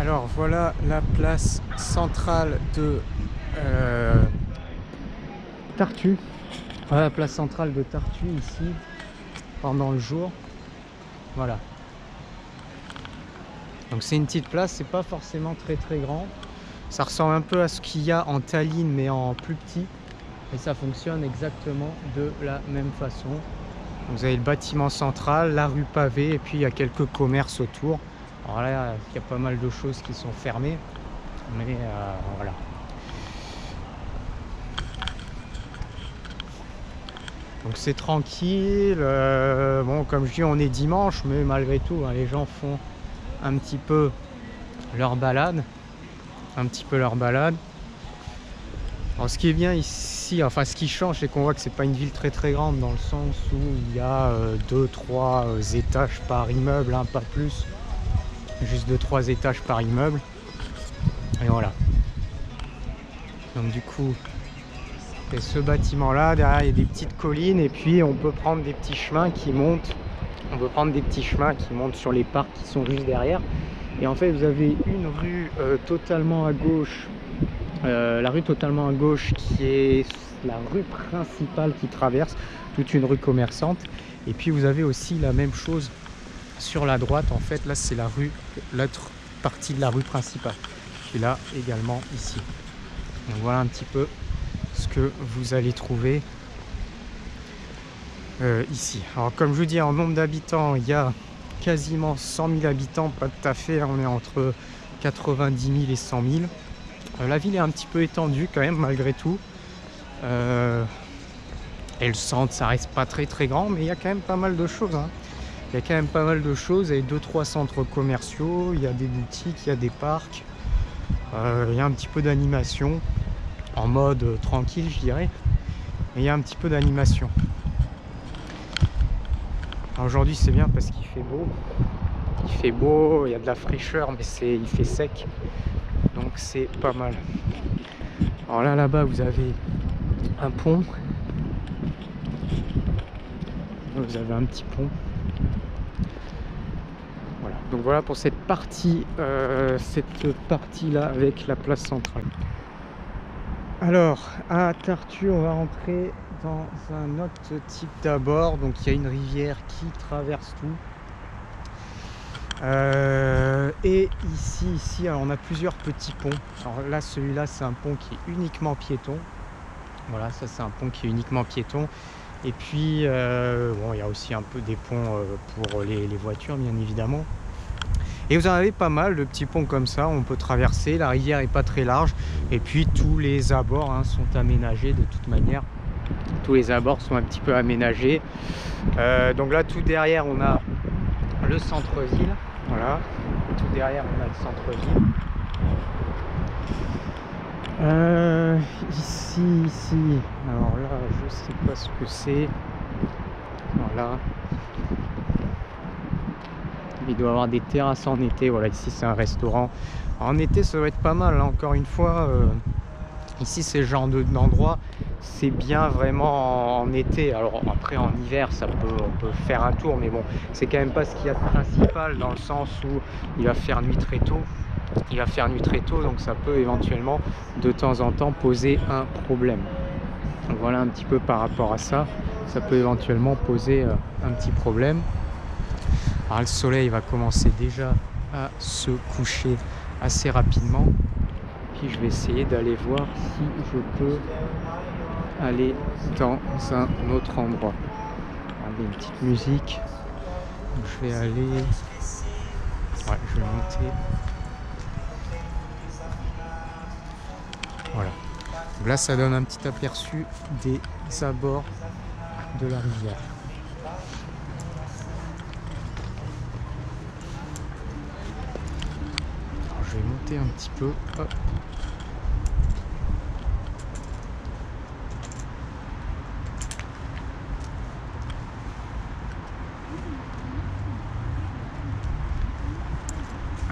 Alors voilà la place centrale de Tartu. Voilà la place centrale de Tartu ici pendant le jour. Voilà. Donc c'est une petite place, c'est pas forcément très grand. Ça ressemble un peu à ce qu'il y a en Tallinn mais en plus petit. Et ça fonctionne exactement de la même façon. Vous avez le bâtiment central, la rue pavée et puis il y a quelques commerces autour. Alors là, il y a pas mal de choses qui sont fermées. Mais voilà. Donc c'est tranquille. Bon, comme je dis, on est dimanche, mais malgré tout, hein, les gens font un petit peu leur balade. Alors ce qui est bien ici, enfin ce qui change, c'est qu'on voit que c'est pas une ville très grande dans le sens où il y a 2-3 étages par immeuble, hein, pas plus. Juste 2-3 étages par immeuble. Et voilà. Donc du coup, c'est ce bâtiment là, derrière il y a des petites collines et puis on peut prendre des petits chemins qui montent. Sur les parcs qui sont juste derrière. Et en fait vous avez une rue totalement à gauche. La rue totalement à gauche qui est la rue principale qui traverse toute une rue commerçante. Et puis vous avez aussi la même chose sur la droite. En fait là c'est l'autre partie de la rue principale qui est là également ici. Donc voilà un petit peu ce que vous allez trouver ici. Alors comme je vous dis, en nombre d'habitants, il y a quasiment 100 000 habitants, pas tout à fait, on est entre 90 000 et 100 000. La ville est un petit peu étendue quand même malgré tout. Et le centre, ça reste pas très grand, mais il y a quand même pas mal de choses, hein. Il y a quand même pas mal de choses, il y a 2-3 centres commerciaux, il y a des boutiques, il y a des parcs. Il y a un petit peu d'animation, en mode tranquille je dirais. Mais il y a un petit peu d'animation. Aujourd'hui c'est bien parce qu'il fait beau. Il y a de la fraîcheur, mais il fait sec. Donc c'est pas mal. Alors là-bas vous avez un pont. Vous avez un petit pont. Voilà. Donc voilà pour cette partie là avec la place centrale. Alors à Tartu on va rentrer dans un autre type d'abord. Donc il y a une rivière qui traverse tout. Et ici alors on a plusieurs petits ponts. Alors là celui-là c'est un pont qui est uniquement piéton. Voilà, ça c'est un pont qui est uniquement piéton. Et puis bon, il y a aussi un peu des ponts pour les voitures bien évidemment. Et vous en avez pas mal de petits ponts comme ça, on peut traverser. La rivière est pas très large. Et puis tous les abords, hein, sont aménagés de toute manière. Tous les abords sont un petit peu aménagés. Donc là tout derrière on a le centre-ville. Voilà, tout derrière on a le centre-ville. Ici, alors là je sais pas ce que c'est. Voilà, il doit y avoir des terrasses en été. Voilà, ici c'est un restaurant. En été ça doit être pas mal, hein. Encore une fois, ici c'est le genre d'endroit, c'est bien vraiment en été. Alors après en hiver on peut faire un tour, mais bon c'est quand même pas ce qu'il y a de principal, dans le sens où il va faire nuit très tôt. Donc ça peut éventuellement de temps en temps poser un problème. Donc voilà un petit peu par rapport à ça, ça peut éventuellement poser un petit problème. Alors le soleil va commencer déjà à se coucher assez rapidement. Puis je vais essayer d'aller voir si je peux aller dans un autre endroit. Regardez, une petite musique. Donc je vais aller... Ouais, je vais monter. Voilà. Donc là, ça donne un petit aperçu des abords de la rivière. Alors, je vais monter un petit peu. Hop.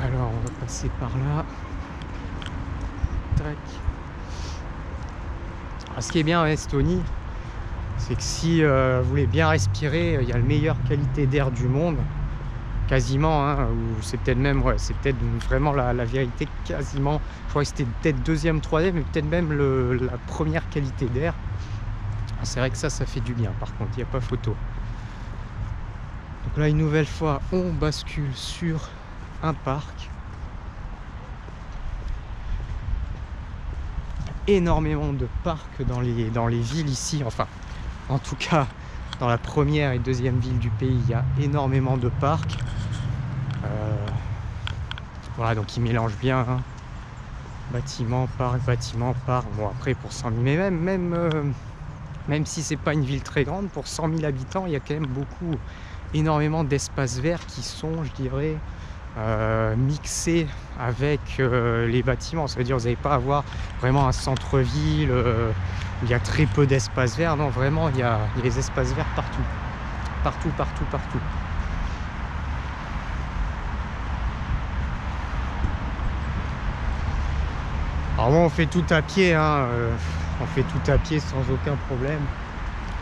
Alors, on va passer par là. Tac. Alors, ce qui est bien en Estonie, c'est que si vous voulez bien respirer, il y a la meilleure qualité d'air du monde. quasiment, hein, ou c'est peut-être même, ouais, c'est peut-être vraiment la vérité, quasiment. Je crois que c'était peut-être deuxième, troisième, mais peut-être même la première qualité d'air. C'est vrai que ça fait du bien, par contre, il n'y a pas photo. Donc là, une nouvelle fois, on bascule sur un parc. Énormément de parcs dans les villes ici, enfin, en tout cas, dans la première et deuxième ville du pays, il y a énormément de parcs. Voilà, donc ils mélangent bien, hein. Bâtiment, parc, bâtiment, parc. Bon, après, pour 100 000, mais même si c'est pas une ville très grande, pour 100 000 habitants, il y a quand même énormément d'espaces verts qui sont, je dirais, mixés avec les bâtiments. Ça veut dire que vous n'allez pas avoir vraiment un centre-ville où il y a très peu d'espaces verts. Non, vraiment, il y a des espaces verts partout. Partout, partout, partout. Alors bon, on fait tout à pied, hein, on fait tout à pied sans aucun problème.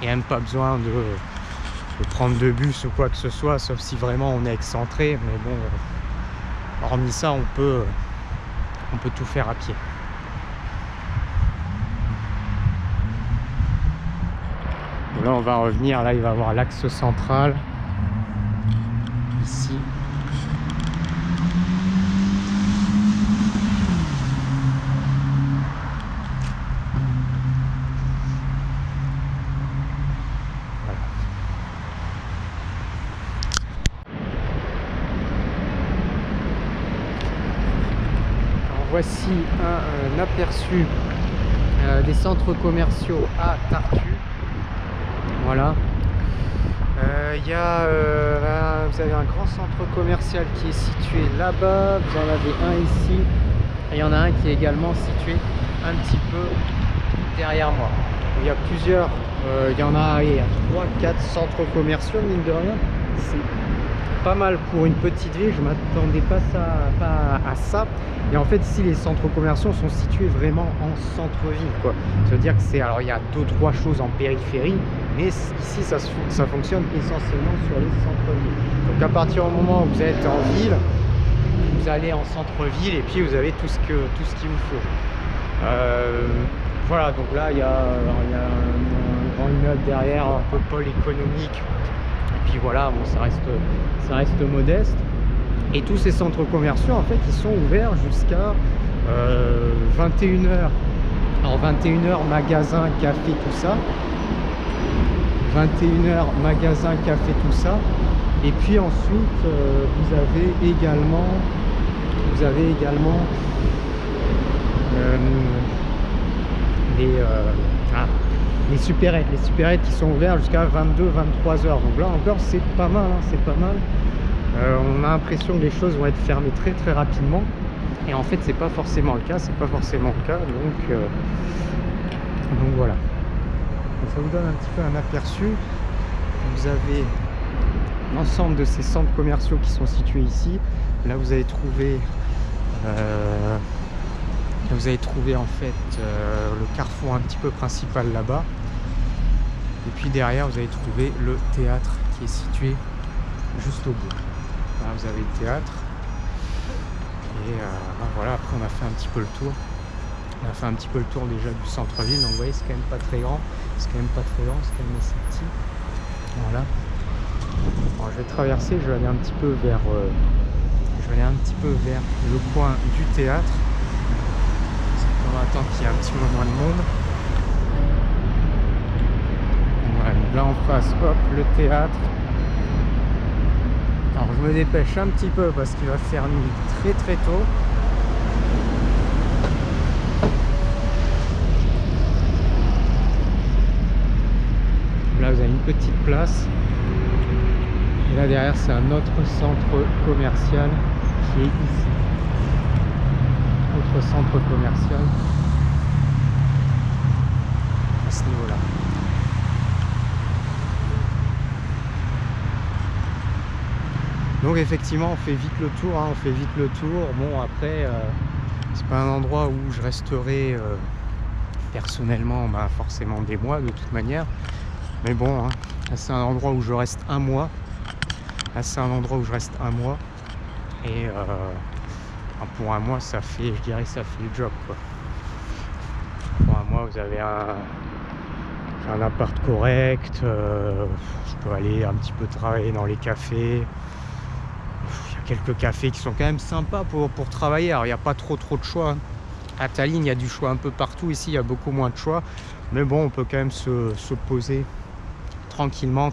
Il n'y a même pas besoin de prendre de bus ou quoi que ce soit, sauf si vraiment on est excentré. Mais bon, hormis ça, on peut tout faire à pied. Donc là, on va revenir. Là, il va y avoir l'axe central. Ici. Voici un aperçu des centres commerciaux à Tartu. Voilà. Vous avez un grand centre commercial qui est situé là-bas. Vous en avez un ici. Et il y en a un qui est également situé un petit peu derrière moi. Il y a plusieurs, il y a 3-4 centres commerciaux, mine de rien. C'est pas mal pour une petite ville, je m'attendais pas à ça. Et en fait, ici, les centres commerciaux sont situés vraiment en centre-ville, quoi. Ça veut dire que alors il y a 2-3 choses en périphérie, mais ici, ça fonctionne essentiellement sur les centres-villes. Donc à partir du moment où vous êtes en ville, vous allez en centre-ville et puis vous avez tout ce qu'il vous faut. Voilà, donc là, il y a un grand immeuble derrière, un peu pôle économique. Et puis voilà, bon, ça reste modeste. Et tous ces centres commerciaux, en fait, ils sont ouverts jusqu'à 21h. Alors 21h, magasin, café, tout ça. 21h, magasin, café, tout ça. Et puis ensuite, vous avez également les supérettes qui sont ouvertes jusqu'à 22-23h. Donc là encore, c'est pas mal, hein, c'est pas mal. On a l'impression que les choses vont être fermées très très rapidement, et en fait c'est pas forcément le cas, donc voilà. Donc ça vous donne un petit peu un aperçu. Vous avez l'ensemble de ces centres commerciaux qui sont situés ici. Là vous allez trouver en fait le carrefour un petit peu principal là-bas, et puis derrière vous allez trouver le théâtre qui est situé juste au bout. Là, vous avez le théâtre, et voilà, après on a fait un petit peu le tour. On a fait un petit peu le tour déjà du centre-ville, donc vous voyez, c'est quand même pas très grand, c'est quand même assez petit. Voilà. Alors, je vais traverser, je vais aller un petit peu vers le coin du théâtre. On va attendre qu'il y ait un petit peu moins de monde. Voilà, donc là en face, hop, le théâtre. Alors je me dépêche un petit peu parce qu'il va faire nuit très très tôt. Là vous avez une petite place. Et là derrière c'est un autre centre commercial qui est ici. Autre centre commercial à ce niveau-là. Donc effectivement on fait vite le tour, hein, Bon après c'est pas un endroit où je resterai personnellement forcément des mois de toute manière. Mais bon, hein, c'est un endroit où je reste un mois. Là, c'est un endroit où je reste un mois. Et pour un mois, ça fait, je dirais, ça fait le job, quoi. Pour un mois, vous avez un appart correct. Je peux aller un petit peu travailler dans les cafés. Il y a quelques cafés qui sont quand même sympas pour travailler. Alors, il n'y a pas trop de choix. À Tallinn, il y a du choix un peu partout. Ici, il y a beaucoup moins de choix. Mais bon, on peut quand même se poser tranquillement,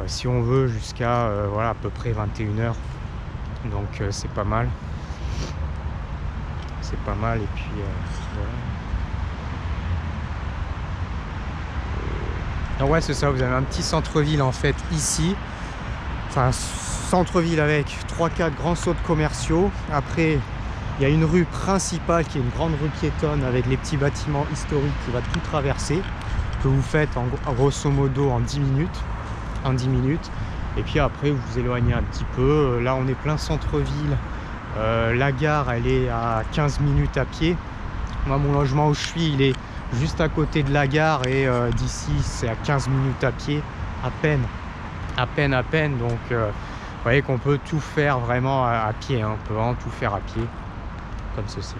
si on veut, jusqu'à voilà, à peu près 21h. Donc, c'est pas mal. C'est pas mal. Et puis, voilà. Donc ouais, c'est ça, vous avez un petit centre-ville en fait ici. Enfin, centre-ville avec 3-4 grands centres commerciaux. Après, il y a une rue principale qui est une grande rue piétonne avec les petits bâtiments historiques qui va tout traverser, que vous faites en grosso modo en 10 minutes. Et puis après, vous vous éloignez un petit peu. Là, on est plein centre-ville. La gare, elle est à 15 minutes à pied. Moi, mon logement où je suis, il est juste à côté de la gare et d'ici, c'est à 15 minutes à pied. À peine. Donc, vous voyez qu'on peut tout faire vraiment à pied. Hein. On peut vraiment tout faire à pied, comme ceci.